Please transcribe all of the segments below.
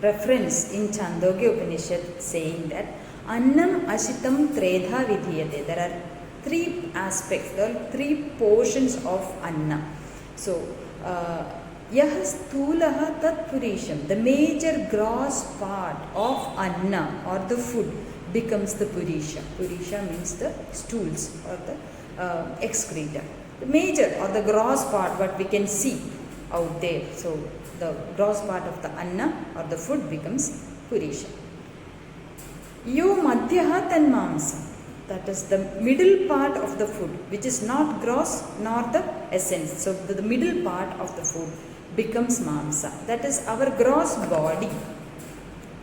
reference in Chandogya Upanishad saying that Annam Ashitam Tredha Vidhiyate. There are three aspects, there are three portions of Anna. So, Yah Sthulaha Tat Purisham, the major gross part of Anna or the food becomes the Purisha. Purisha means the stools or the excreta. The major or the gross part what we can see out there. So, the gross part of the Anna or the food becomes Purisha. Yo Madhyaha Tan Mamsa. That is the middle part of the food, which is not gross nor the essence. So, the middle part of the food becomes mamsa. That is our gross body.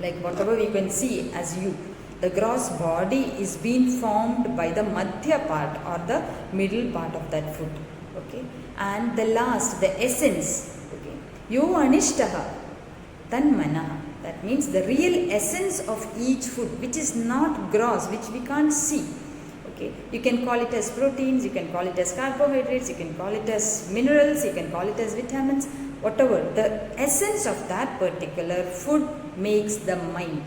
Like whatever we can see as you. The gross body is being formed by the madhya part or the middle part of that food. Okay. And the last, the essence. Okay. Yo anishtaha tan manaha. That means the real essence of each food, which is not gross, which we can't see. Okay. You can call it as proteins, you can call it as carbohydrates, you can call it as minerals, you can call it as vitamins, whatever. The essence of that particular food makes the mind.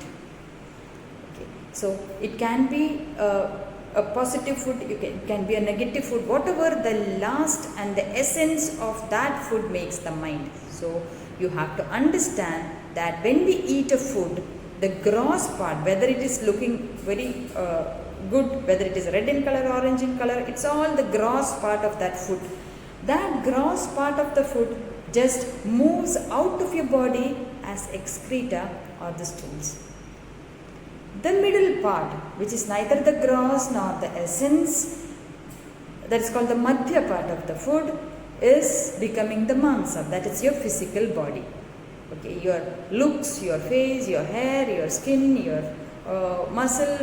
Okay. So, it can be a positive food, it can be a negative food, whatever the last and the essence of that food makes the mind. So, you have to understand that when we eat a food, the gross part, whether it is looking very good, whether it is red in color, orange in color, it's all the gross part of that food. That gross part of the food just moves out of your body as excreta or the stools. The middle part, which is neither the gross nor the essence, that is called the madhya part of the food, is becoming the mamsa, that is your physical body. Okay, your looks, your face, your hair, your skin, your muscle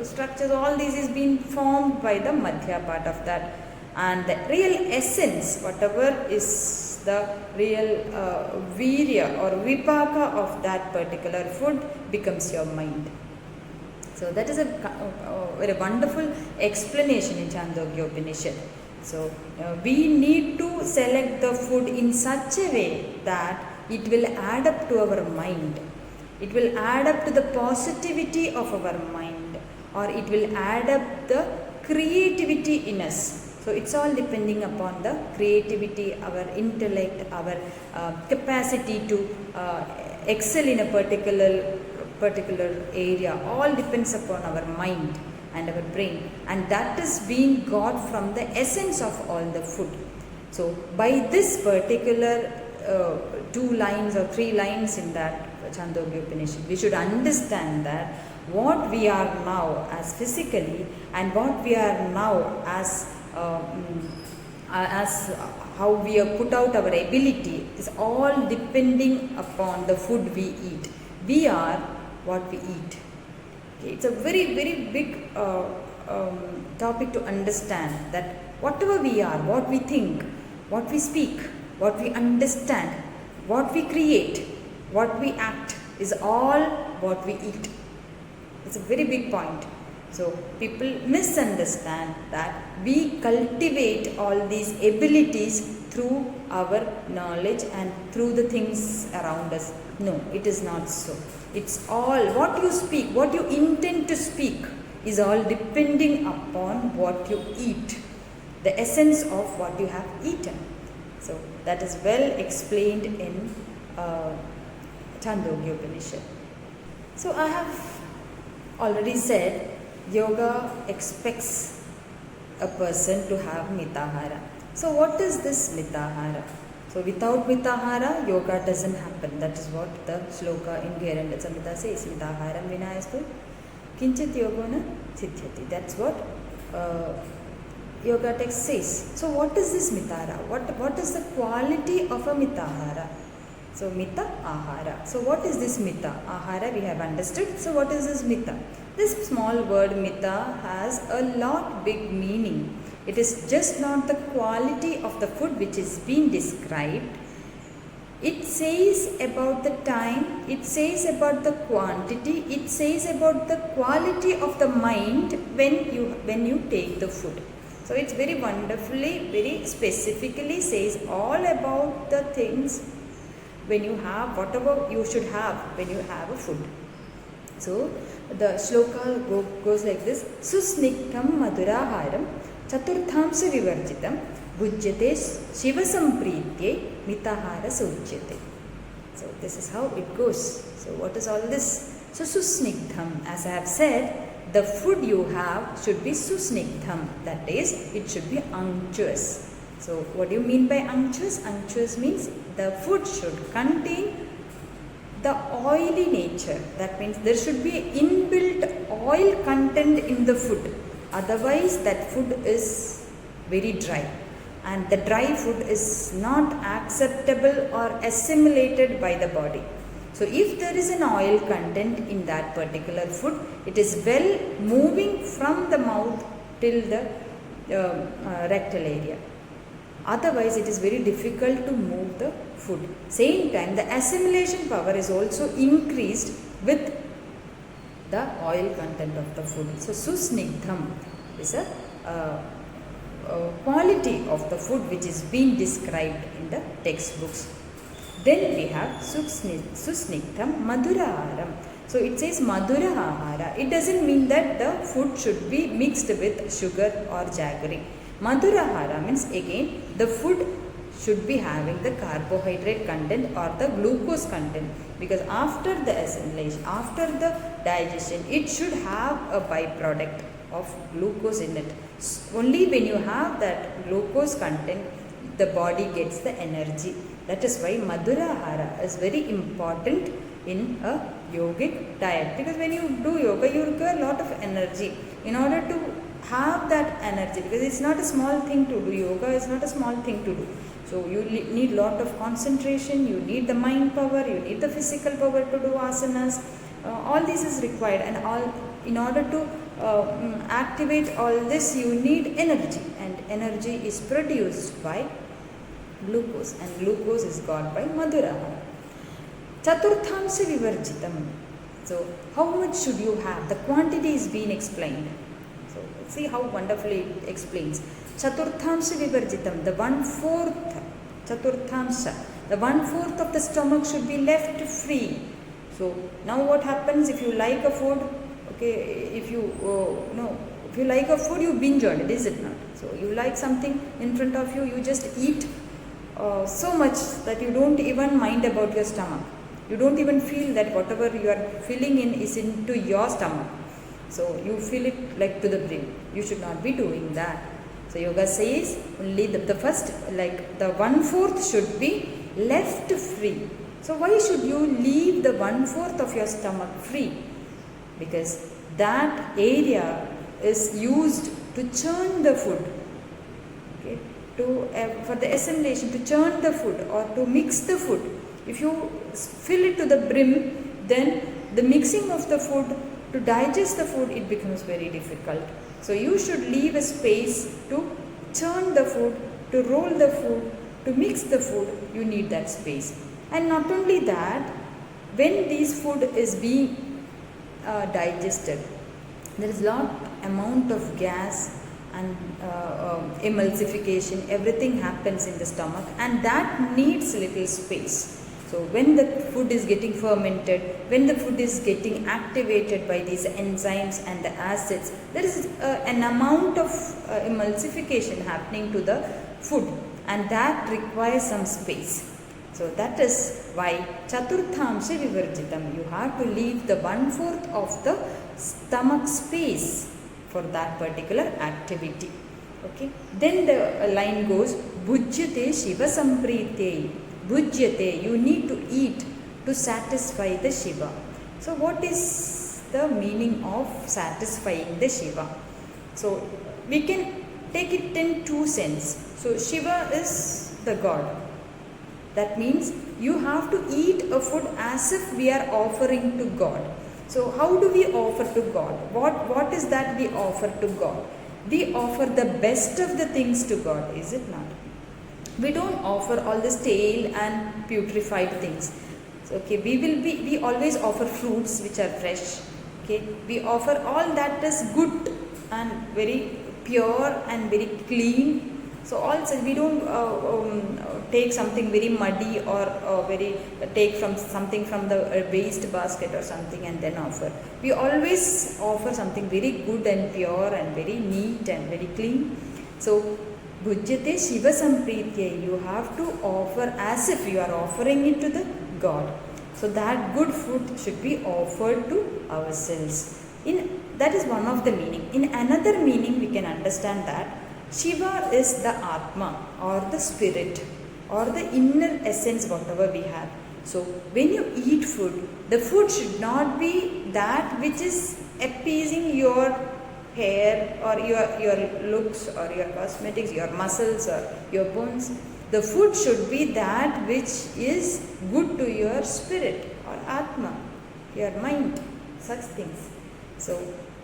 structures, all these is being formed by the madhya part of that. And the real essence, whatever is the real virya or vipaka of that particular food becomes your mind. So that is a very wonderful explanation in Chandogya Upanishad. So we need to select the food in such a way that it will add up to our mind. It will add up to the positivity of our mind, or it will add up the creativity in us. So it's all depending upon the creativity, our intellect, our capacity to excel in a particular area. All depends upon our mind and our brain, and that is being got from the essence of all the food. So by this particular 2 lines or 3 lines in that Chandogya Upanishad, we should understand that what we are now as physically and what we are now as how we have put out our ability is all depending upon the food we eat. We are what we eat. Okay, it's a very, very big topic to understand that whatever we are, what we think, what we speak, what we understand, what we create, what we act is all what we eat. It's a very big point. So people misunderstand that we cultivate all these abilities through our knowledge and through the things around us. No, it is not so. It's all what you speak, what you intend to speak is all depending upon what you eat, the essence of what you have eaten. So that is well explained in Chandogya Upanishad. So I have already said yoga expects a person to have mitahara. So what is this mitahara? So without mitahara, yoga doesn't happen. That is what the shloka in Gheranda Samhita says. Mitaharam vinayastu kinchit yogona siddhyati. That's what yoga text says. So what is this mitahara? What is the quality of a mitahara? So mita ahara. So what is this mita? Ahara we have understood. So what is this mita? This small word mita has a lot big meaning. It is just not the quality of the food which is being described. It says about the time, it says about the quantity, it says about the quality of the mind when you take the food. So it's very wonderfully, very specifically says all about the things when you have whatever you should have when you have a food. So the shloka goes like this: Susnigdham maduraharam chaturthamsa vivarjitam bhujyate shivasamprithye mitahara sujyate. So this is how it goes. So what is all this? So susnigdham, as I have said, the food you have should be susnigdham, that is, it should be unctuous. So what do you mean by unctuous? Unctuous means the food should contain the oily nature. That means there should be inbuilt oil content in the food. Otherwise that food is very dry, and the dry food is not acceptable or assimilated by the body. So if there is an oil content in that particular food, it is well moving from the mouth till the rectal area. Otherwise it is very difficult to move the food. Same time, the assimilation power is also increased with the oil content of the food. So susnigdham is a quality of the food which is being described in the textbooks. Then we have susnigdham maduraharam. So it says madurahahara. It doesn't mean that the food should be mixed with sugar or jaggery. Madurahara means again the food should be having the carbohydrate content or the glucose content, because after the assimilation, after the digestion, it should have a byproduct of glucose in it. Only when you have that glucose content, the body gets the energy. That is why madurahara is very important in a yogic diet, because when you do yoga, you require a lot of energy in order to have that energy, because it's not a small thing to do. Yoga is not a small thing to do. So you need lot of concentration, you need the mind power, you need the physical power to do asanas. All this is required, and all in order to activate all this, you need energy, and energy is produced by glucose, and glucose is got by madurahara. Chaturthamsa vivarjitam. So how much should you have? The quantity is being explained. So see how wonderfully it explains. Chaturthamsa vivarjitam, the 1/4, chaturthamsa, the 1/4 of the stomach should be left free. So now what happens if you like a food? Okay, if you if you like a food, you binge on it, is it not? So you like something in front of you, you just eat so much that you don't even mind about your stomach. You don't even feel that whatever you are filling in is into your stomach. So you fill it like to the brim. You should not be doing that. So yoga says only the first, like the 1/4 should be left free. So why should you leave the 1/4 of your stomach free? Because that area is used to churn the food. Okay, for the assimilation, to churn the food or to mix the food. If you fill it to the brim, then the mixing of the food, to digest the food, it becomes very difficult. So you should leave a space to churn the food, to roll the food, to mix the food. You need that space. And not only that, when this food is being digested, there is lot amount of gas and emulsification, everything happens in the stomach, and that needs little space. So when the food is getting fermented, when the food is getting activated by these enzymes and the acids, there is an amount of emulsification happening to the food, and that requires some space. So that is why chaturthamsa vivarjitam, you have to leave the 1/4 of the stomach space for that particular activity. Okay. Then the line goes, bhujyate shiva samprite. Bhujyate, you need to eat to satisfy the Shiva. So what is the meaning of satisfying the Shiva? So we can take it in two sense. So Shiva is the God. That means you have to eat a food as if we are offering to God. So how do we offer to God? What is that we offer to God? We offer the best of the things to God, is it not? We don't offer all the stale and putrefied things. So, okay, we always offer fruits which are fresh. Okay, we offer all that is good and very pure and very clean. So also we don't take something very muddy or very take from something from the waste basket or something and then offer. We always offer something very good and pure and very neat and very clean. So Bhujyate Shiva Samprithya, you have to offer as if you are offering it to the God. So that good food should be offered to ourselves. That is one of the meaning. In another meaning, we can understand that Shiva is the Atma or the spirit or the inner essence, whatever we have. So when you eat food, the food should not be that which is appeasing your hair or your looks or your cosmetics, your muscles or your bones. The food should be that which is good to your spirit or Atma, your mind, such things. So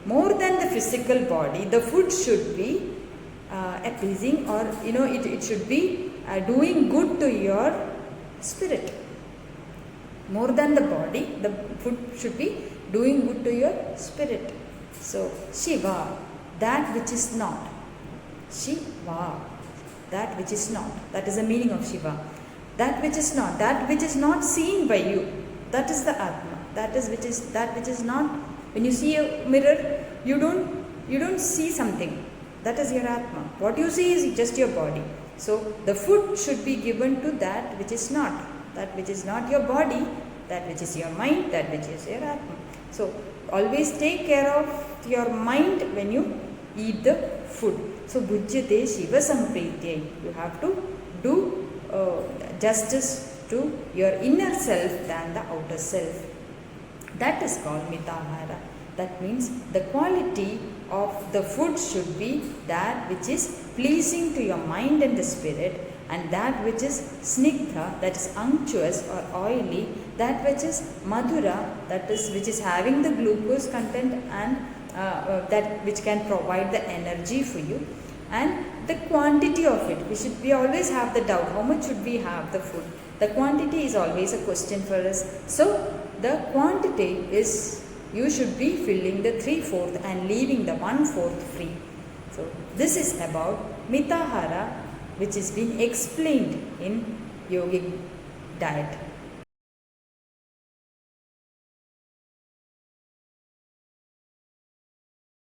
more than the physical body, the food should be appeasing, or it should be doing good to your spirit. More than the body, the food should be doing good to your spirit. So Shiva, that which is not. Shiva, that which is not. That is the meaning of Shiva. That which is not. That which is not seen by you. That is the Atma. That which is not. When you see a mirror, you don't see something. That is your Atma. What you see is just your body. So the food should be given to that which is not. That which is not your body, that which is your mind, that which is your Atma. So always take care of your mind when you eat the food. So Bhujyate Shiva Samprithya. You have to do justice to your inner self than the outer self. That is called Mitahara. That means the quality of the food should be that which is pleasing to your mind and the spirit, and that which is snigdha, that is unctuous or oily, that which is madhura, that is which is having the glucose content and that which can provide the energy for you, and the quantity of it. We always have the doubt, how much should we have the food? The quantity is always a question for us. So the quantity is, you should be filling the 3/4 and leaving the 1/4 free. So this is about Mitahara, which is being explained in yogic diet.